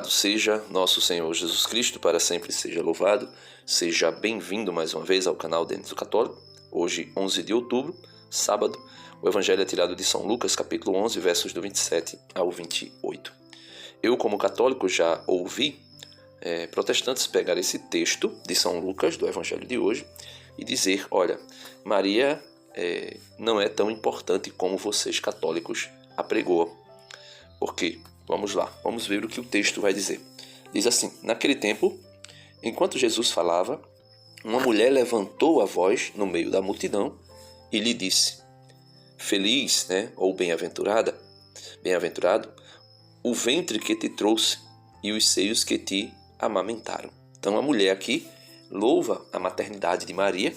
Louvado seja nosso Senhor Jesus Cristo, para sempre seja louvado. Seja bem-vindo mais uma vez ao canal Dentro do Católico. Hoje, 11 de outubro, sábado, o Evangelho é tirado de São Lucas, capítulo 11, versos do 27 ao 28. Eu, como católico, já ouvi protestantes pegar esse texto de São Lucas, do Evangelho de hoje, e dizer, olha, Maria não é tão importante como vocês católicos apregoam. Por quê? Vamos lá, vamos ver o que o texto vai dizer. Diz assim: naquele tempo, enquanto Jesus falava, uma mulher levantou a voz no meio da multidão e lhe disse: feliz, ou bem-aventurado, o ventre que te trouxe e os seios que te amamentaram. Então a mulher aqui louva a maternidade de Maria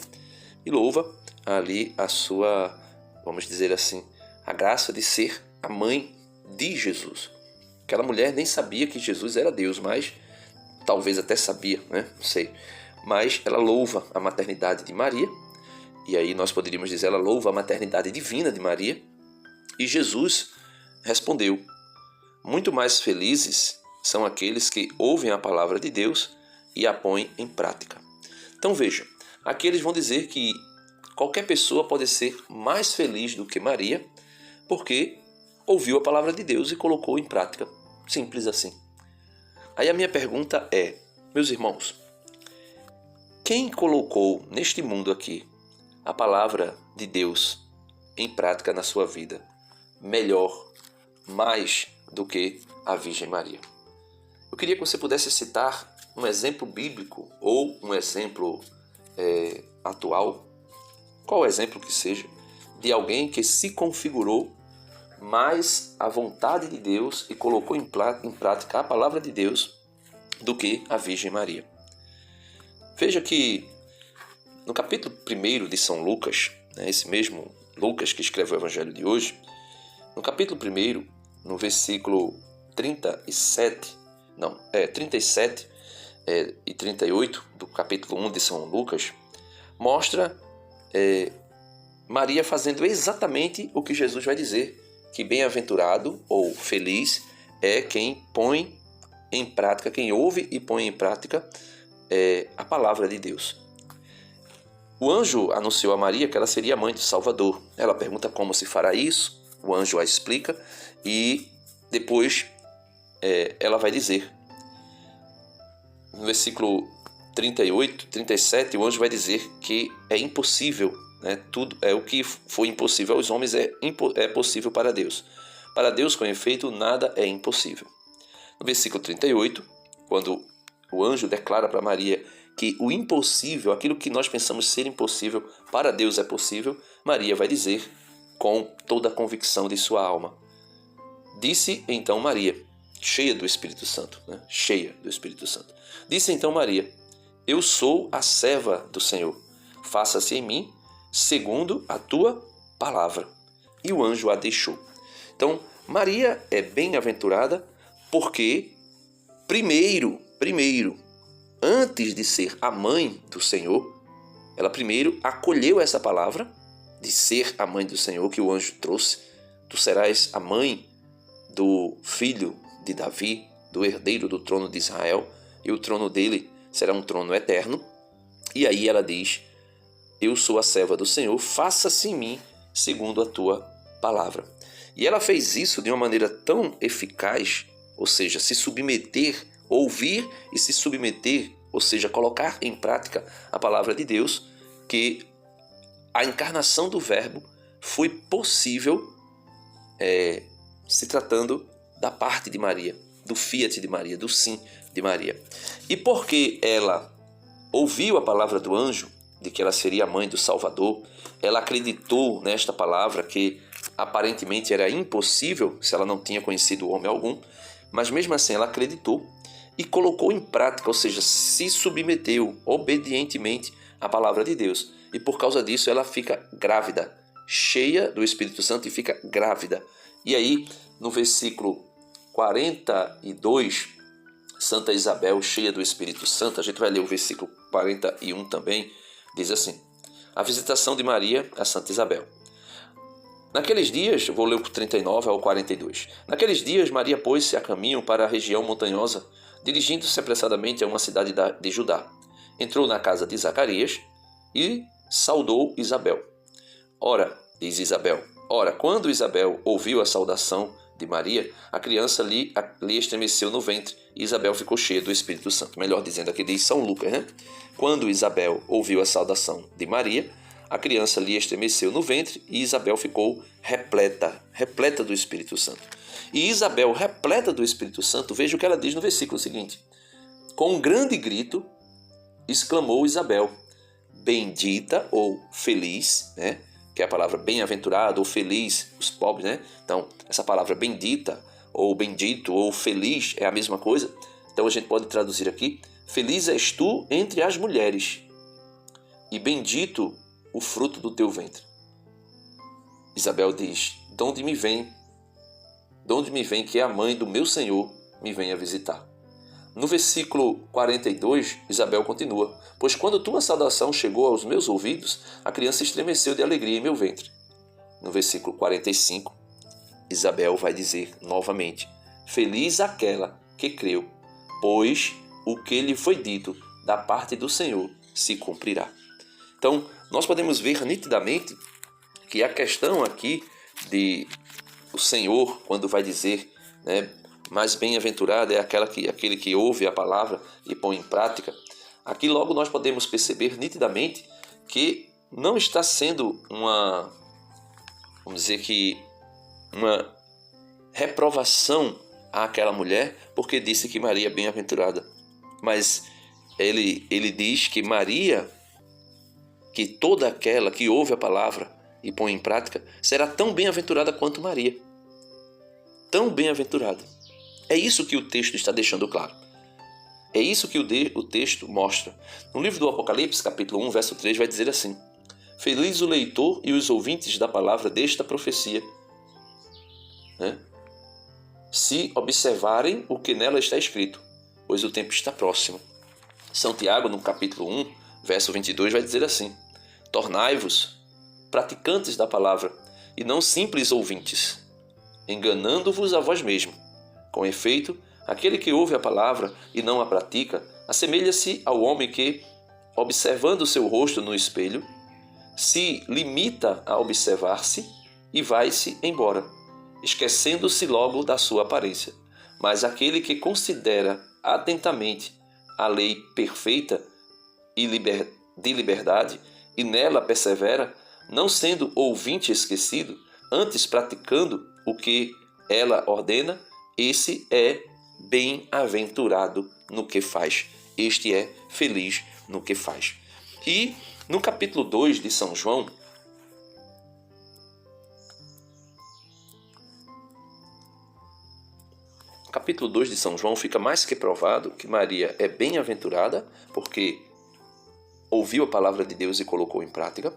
e louva ali a sua, vamos dizer assim, a graça de ser a mãe de Jesus. Aquela mulher nem sabia que Jesus era Deus, mas talvez até sabia, não sei. Mas ela louva a maternidade de Maria, e aí nós poderíamos dizer, ela louva a maternidade divina de Maria. E Jesus respondeu: muito mais felizes são aqueles que ouvem a palavra de Deus e a põem em prática. Então vejam, aqui eles vão dizer que qualquer pessoa pode ser mais feliz do que Maria, porque ouviu a palavra de Deus e colocou em prática. Simples assim. Aí a minha pergunta é, meus irmãos, quem colocou neste mundo aqui a palavra de Deus em prática na sua vida melhor, mais do que a Virgem Maria? Eu queria que você pudesse citar um exemplo bíblico ou um exemplo atual, qual exemplo que seja, de alguém que se configurou mais a vontade de Deus e colocou em prática a palavra de Deus do que a Virgem Maria. Veja que no capítulo 1 de São Lucas, esse mesmo Lucas que escreve o Evangelho de hoje, no capítulo 1, no versículo 37 e 38 do capítulo 1 de São Lucas, mostra Maria fazendo exatamente o que Jesus vai dizer, que bem-aventurado ou feliz é quem põe em prática, quem ouve e põe em prática a palavra de Deus. O anjo anunciou a Maria que ela seria a mãe do Salvador. Ela pergunta como se fará isso, o anjo a explica e depois ela vai dizer. No versículo 38, 37, o anjo vai dizer que é impossível. Tudo o que foi impossível aos homens é possível para Deus. Para Deus, com efeito, nada é impossível. No versículo 38, quando o anjo declara para Maria que o impossível, aquilo que nós pensamos ser impossível, para Deus é possível, Maria vai dizer com toda a convicção de sua alma: disse então Maria, cheia do Espírito Santo, disse então Maria: eu sou a serva do Senhor, faça-se em mim segundo a tua palavra. E o anjo a deixou. Então, Maria é bem-aventurada porque, primeiro, antes de ser a mãe do Senhor, ela primeiro acolheu essa palavra de ser a mãe do Senhor que o anjo trouxe. Tu serás a mãe do filho de Davi, do herdeiro do trono de Israel, e o trono dele será um trono eterno. E aí ela diz: eu sou a serva do Senhor, faça-se em mim segundo a tua palavra. E ela fez isso de uma maneira tão eficaz, ou seja, se submeter, ouvir e se submeter, ou seja, colocar em prática a palavra de Deus, que a encarnação do Verbo foi possível se tratando da parte de Maria, do fiat de Maria, do sim de Maria. E porque ela ouviu a palavra do anjo, de que ela seria a mãe do Salvador, ela acreditou nesta palavra que aparentemente era impossível se ela não tinha conhecido homem algum, mas mesmo assim ela acreditou e colocou em prática, ou seja, se submeteu obedientemente à palavra de Deus. E por causa disso ela fica grávida, cheia do Espírito Santo e fica grávida. E aí, no versículo 42, Santa Isabel, cheia do Espírito Santo, a gente vai ler o versículo 41 também, diz assim: a visitação de Maria a Santa Isabel. Naqueles dias, vou ler o 39 ao 42. Naqueles dias, Maria pôs-se a caminho para a região montanhosa, dirigindo-se apressadamente a uma cidade de Judá. Entrou na casa de Zacarias e saudou Isabel. Ora, diz Isabel, quando Isabel ouviu a saudação de Maria, a criança lhe estremeceu no ventre e Isabel ficou cheia do Espírito Santo. Melhor dizendo, aqui diz São Lucas, né? Quando Isabel ouviu a saudação de Maria, a criança lhe estremeceu no ventre e Isabel ficou repleta do Espírito Santo. E Isabel, repleta do Espírito Santo, veja o que ela diz no versículo seguinte. Com um grande grito, exclamou Isabel, bendita ou feliz, né? Que é a palavra bem-aventurado ou feliz, os pobres, né? Então, essa palavra bendita ou bendito ou feliz é a mesma coisa. Então, a gente pode traduzir aqui, feliz és tu entre as mulheres e bendito o fruto do teu ventre. Isabel diz, de onde me vem que a mãe do meu Senhor me venha visitar. No versículo 42, Isabel continua, pois quando tua saudação chegou aos meus ouvidos, a criança estremeceu de alegria em meu ventre. No versículo 45, Isabel vai dizer novamente, feliz aquela que creu, pois o que lhe foi dito da parte do Senhor se cumprirá. Então, nós podemos ver nitidamente que a questão aqui de o Senhor, quando vai dizer, né, mais bem-aventurada é aquele que ouve a palavra e põe em prática, aqui logo nós podemos perceber nitidamente que não está sendo uma reprovação àquela mulher porque disse que Maria é bem-aventurada, mas ele diz que Maria, que toda aquela que ouve a palavra e põe em prática, será tão bem-aventurada quanto Maria. Tão bem-aventurada. É isso que o texto está deixando claro. É isso que o texto mostra. No livro do Apocalipse, capítulo 1, verso 3, vai dizer assim, feliz o leitor e os ouvintes da palavra desta profecia, né? Se observarem o que nela está escrito, pois o tempo está próximo. São Tiago, no capítulo 1, verso 22, vai dizer assim, tornai-vos praticantes da palavra e não simples ouvintes, enganando-vos a vós mesmos. Com efeito, aquele que ouve a palavra e não a pratica, assemelha-se ao homem que, observando seu rosto no espelho, se limita a observar-se e vai-se embora, esquecendo-se logo da sua aparência. Mas aquele que considera atentamente a lei perfeita e de liberdade e nela persevera, não sendo ouvinte esquecido, antes praticando o que ela ordena, esse é bem-aventurado no que faz. Este é feliz no que faz. E no capítulo 2 de São João, capítulo 2 de São João fica mais que provado que Maria é bem-aventurada porque ouviu a palavra de Deus e colocou em prática.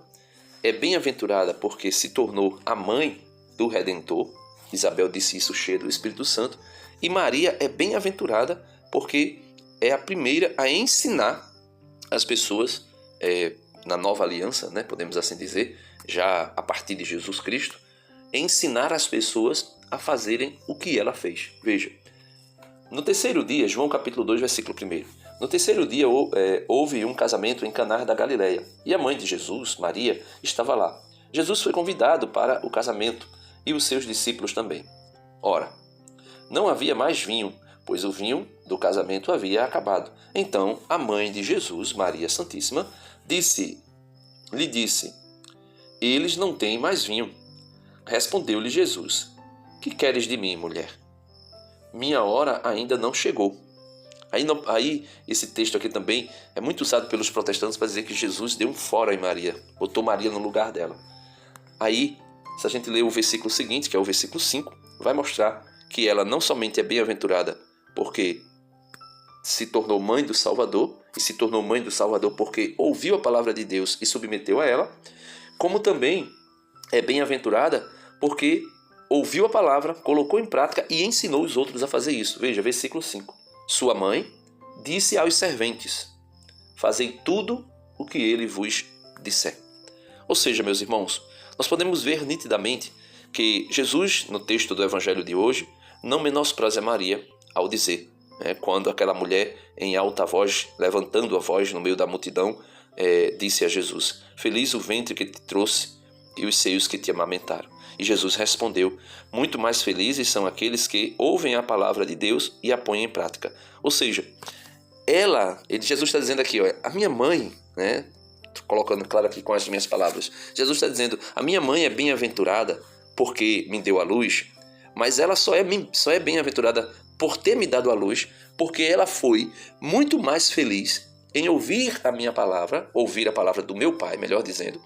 É bem-aventurada porque se tornou a mãe do Redentor. Isabel disse isso cheia do Espírito Santo. E Maria é bem-aventurada porque é a primeira a ensinar as pessoas na nova aliança, né, podemos assim dizer, já a partir de Jesus Cristo, ensinar as pessoas a fazerem o que ela fez. Veja, no terceiro dia, João capítulo 2, versículo 1, no terceiro dia houve um casamento em Caná da Galileia e a mãe de Jesus, Maria, estava lá. Jesus foi convidado para o casamento e os seus discípulos também. Ora, não havia mais vinho, pois o vinho do casamento havia acabado. Então a mãe de Jesus, Maria Santíssima, lhe disse, eles não têm mais vinho. Respondeu-lhe Jesus, que queres de mim, mulher? Minha hora ainda não chegou. Aí esse texto aqui também é muito usado pelos protestantes para dizer que Jesus deu um fora em Maria, botou Maria no lugar dela. Aí, se a gente ler o versículo seguinte, que é o versículo 5, vai mostrar que ela não somente é bem-aventurada porque se tornou mãe do Salvador, e se tornou mãe do Salvador porque ouviu a palavra de Deus e submeteu a ela, como também é bem-aventurada porque ouviu a palavra, colocou em prática e ensinou os outros a fazer isso. Veja, versículo 5. Sua mãe disse aos serventes, fazei tudo o que ele vos disser. Ou seja, meus irmãos, nós podemos ver nitidamente que Jesus, no texto do Evangelho de hoje, não menospreza Maria ao dizer, quando aquela mulher em alta voz, levantando a voz no meio da multidão, disse a Jesus: Feliz o ventre que te trouxe e os seios que te amamentaram. E Jesus respondeu: Muito mais felizes são aqueles que ouvem a palavra de Deus e a põem em prática. Ou seja, Jesus está dizendo aqui, a minha mãe, colocando claro aqui com as minhas palavras, Jesus está dizendo, a minha mãe é bem-aventurada porque me deu a luz, mas ela só é bem-aventurada por ter me dado a luz, porque ela foi muito mais feliz em ouvir a minha palavra, ouvir a palavra do meu pai, melhor dizendo,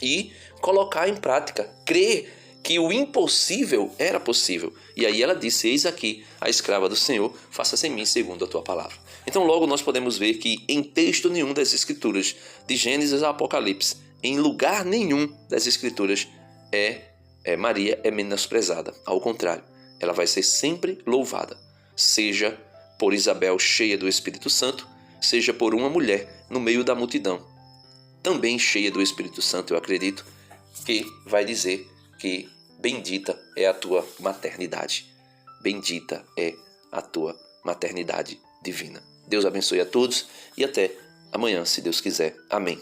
e colocar em prática, crer que o impossível era possível. E aí ela disse: Eis aqui a escrava do Senhor, faça-se em mim segundo a tua palavra. Então logo nós podemos ver que em texto nenhum das Escrituras, de Gênesis a Apocalipse, em lugar nenhum das Escrituras Maria é menosprezada. Ao contrário, ela vai ser sempre louvada, seja por Isabel cheia do Espírito Santo, seja por uma mulher no meio da multidão, também cheia do Espírito Santo, eu acredito, que vai dizer que bendita é a tua maternidade. Bendita é a tua maternidade divina. Deus abençoe a todos e até amanhã, se Deus quiser. Amém.